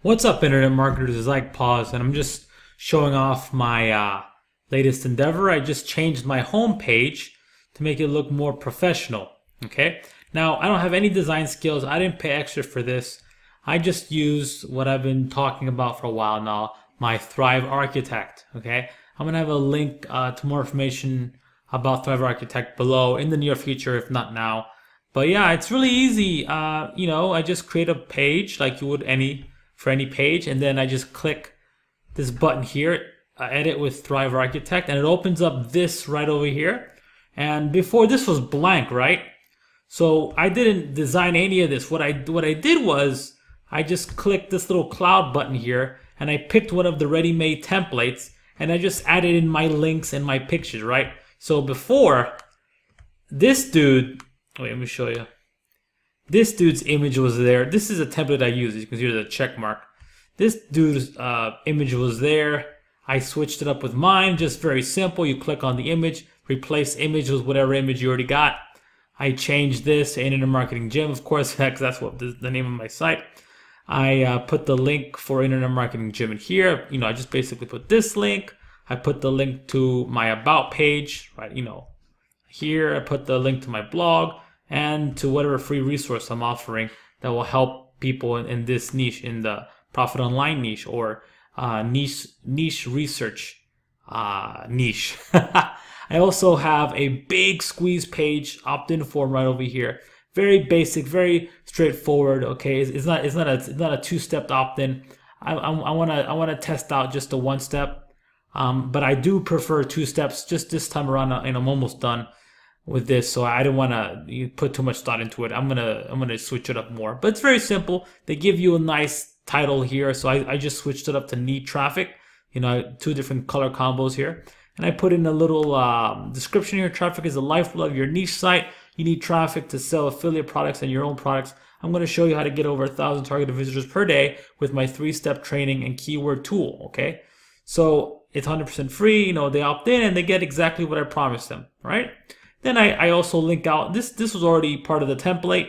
What's up, internet marketers? It's like Pause, and I'm just showing off my latest endeavor. I just changed my home page to make it look more professional. Okay, now I don't have any design skills. I didn't pay extra for this. I just used what I've been talking about for a while now, my Thrive Architect. Okay, I'm gonna have a link to more information about Thrive Architect below in the near future, if not now. But yeah, it's really easy. I just create a page like you would for any page, and then I just click this button here, edit with Thrive Architect, and it opens up this right over here. And before, this was blank, right? So I didn't design any of this. What I did was I just clicked this little cloud button here, and I picked one of the ready-made templates, and I just added in my links and my pictures, right? So before, this dude, wait, let me show you. This dude's image was there. This is a template I use. You can see the check mark. This dude's image was there. I switched it up with mine. Just very simple. You click on the image, replace image with whatever image you already got. I changed this to Internet Marketing Gym, of course, because that's what the name of my site. I put the link for Internet Marketing Gym in here. I just basically put this link. I put the link to my About page, right? Here I put the link to my blog and to whatever free resource I'm offering that will help people in this niche, in the profit online niche, or niche research niche. I also have a big squeeze page opt-in form right over here. Very basic, very straightforward. Okay, it's not a two-step opt-in. I wanna test out just a one-step, but I do prefer two steps. Just this time around, and I'm almost done with this, so I don't want to put too much thought into it. I'm gonna switch it up more, but it's very simple. They give you a nice title here, so I just switched it up to need traffic. Two different color combos here, and I put in a little description here. Traffic is the lifeblood of your niche site. You need traffic to sell affiliate products and your own products. I'm going to show you how to get over 1,000 targeted visitors per day with my 3-step training and keyword tool. Okay, so it's 100% free. They opt in and they get exactly what I promised them, right? Then I also link out, this was already part of the template.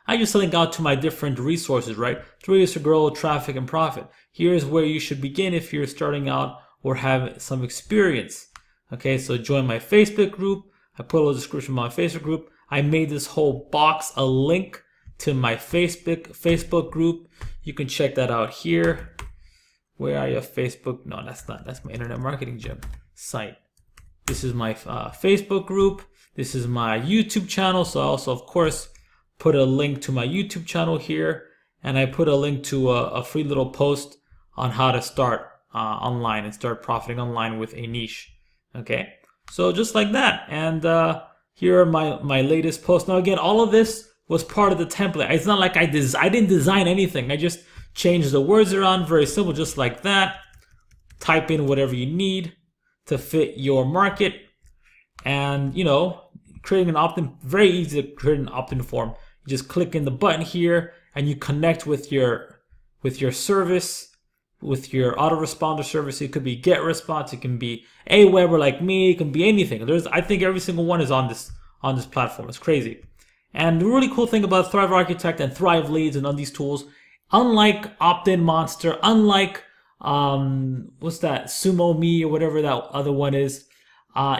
I just link out to my different resources, right? 3 ways to grow traffic and profit. Here's where you should begin if you're starting out or have some experience. Okay, so join my Facebook group. I put a little description of my Facebook group. I made this whole box a link to my Facebook group. You can check that out here. Where are you? Facebook? No, that's not. That's my Internet Marketing Gym site. This is my Facebook group. This is my YouTube channel. So I also, of course, put a link to my YouTube channel here. And I put a link to a free little post on how to start online and start profiting online with a niche. Okay, so just like that. And here are my latest posts. Now, again, all of this was part of the template. It's not like I didn't design anything. I just changed the words around. Very simple, just like that. Type in whatever you need to fit your market, and creating an opt-in, very easy to create an opt-in form. You just click in the button here and you connect with your service, with your autoresponder service. It could be GetResponse, it can be Aweber like me, it can be anything. I think every single one is on this platform. It's crazy. And the really cool thing about Thrive Architect and Thrive Leads and on these tools, unlike Opt-in Monster, unlike what's that, Sumo Me or whatever that other one is,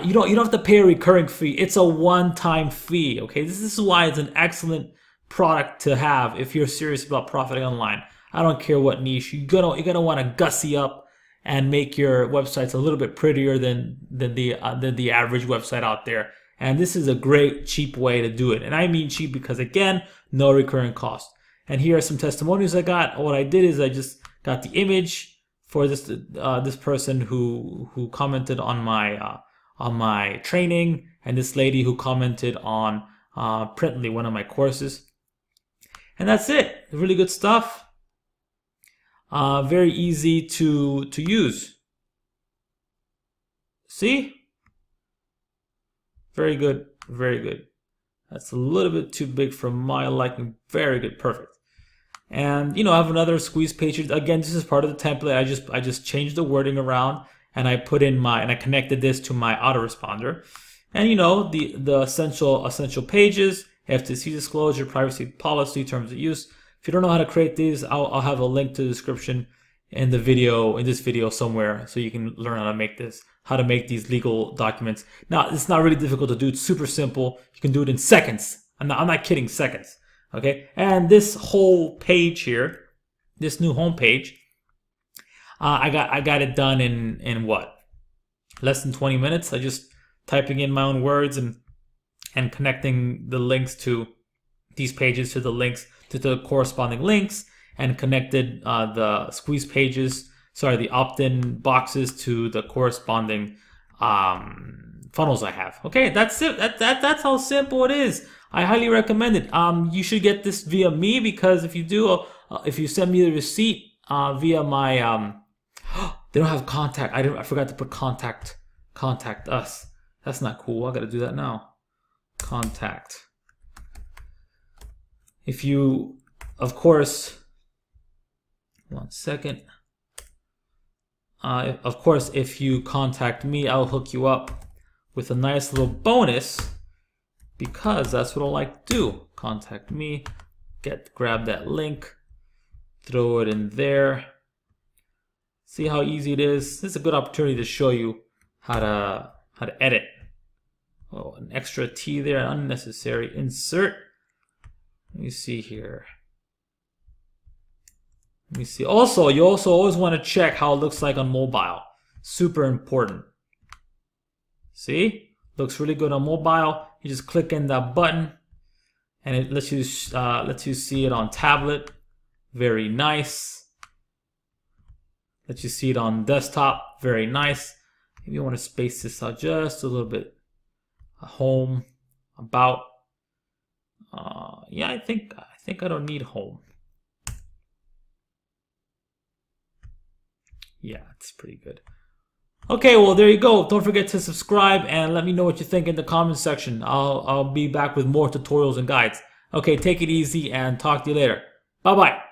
you don't have to pay a recurring fee. It's a one-time fee. Okay, this is why it's an excellent product to have if you're serious about profiting online. I don't care what niche. You're gonna want to gussy up and make your websites a little bit prettier than the average website out there. And this is a great cheap way to do it. And I mean cheap because, again, no recurring cost. And here are some testimonials I got. What I did is I just got the image for this person who commented on my training, and this lady who commented on Printable, one of my courses. And that's it. Really good stuff. Very easy to use. See? Very good. Very good. That's a little bit too big for my liking. Very good. Perfect. And I have another squeeze page. Again, this is part of the template. I just changed the wording around, and I put in and I connected this to my autoresponder. And the essential pages, FTC disclosure, privacy policy, terms of use, If you don't know how to create these, I'll have a link to the description in the video, in this video somewhere, so you can learn how to make this, how to make these legal documents. Now, it's not really difficult to do. It's super simple. You can do it in seconds. I'm not kidding, seconds. Okay, and this whole page here, this new home page, I got it done in what? Less than 20 minutes. I just typing in my own words and connecting the links to these pages to the links to the corresponding links, and connected the squeeze pages, the opt-in boxes to the corresponding funnels I have. Okay, that's it. That's how simple it is. I highly recommend it. You should get this via me, because if you do, if you send me the receipt via my they don't have contact. I forgot to put contact us. That's not cool. I got to do that now. Contact. If you, of course, 1 second. Of course, if you contact me, I'll hook you up with a nice little bonus, because that's what I like to do. Contact me, grab that link, throw it in there. See how easy it is? This is a good opportunity to show you how to edit. Oh, an extra T there, unnecessary. Insert. Let me see here. Let me see. Also, you also always want to check how it looks like on mobile. Super important. See? Looks really good on mobile. You just click in that button, and it lets you see it on tablet. Very nice. Lets you see it on desktop. Very nice. Maybe you want to space this out just a little bit. Home, about. Yeah, I think I don't need home. Yeah, it's pretty good. Okay, well, there you go. Don't forget to subscribe and let me know what you think in the comments section. I'll be back with more tutorials and guides. Okay, take it easy and talk to you later. Bye-bye.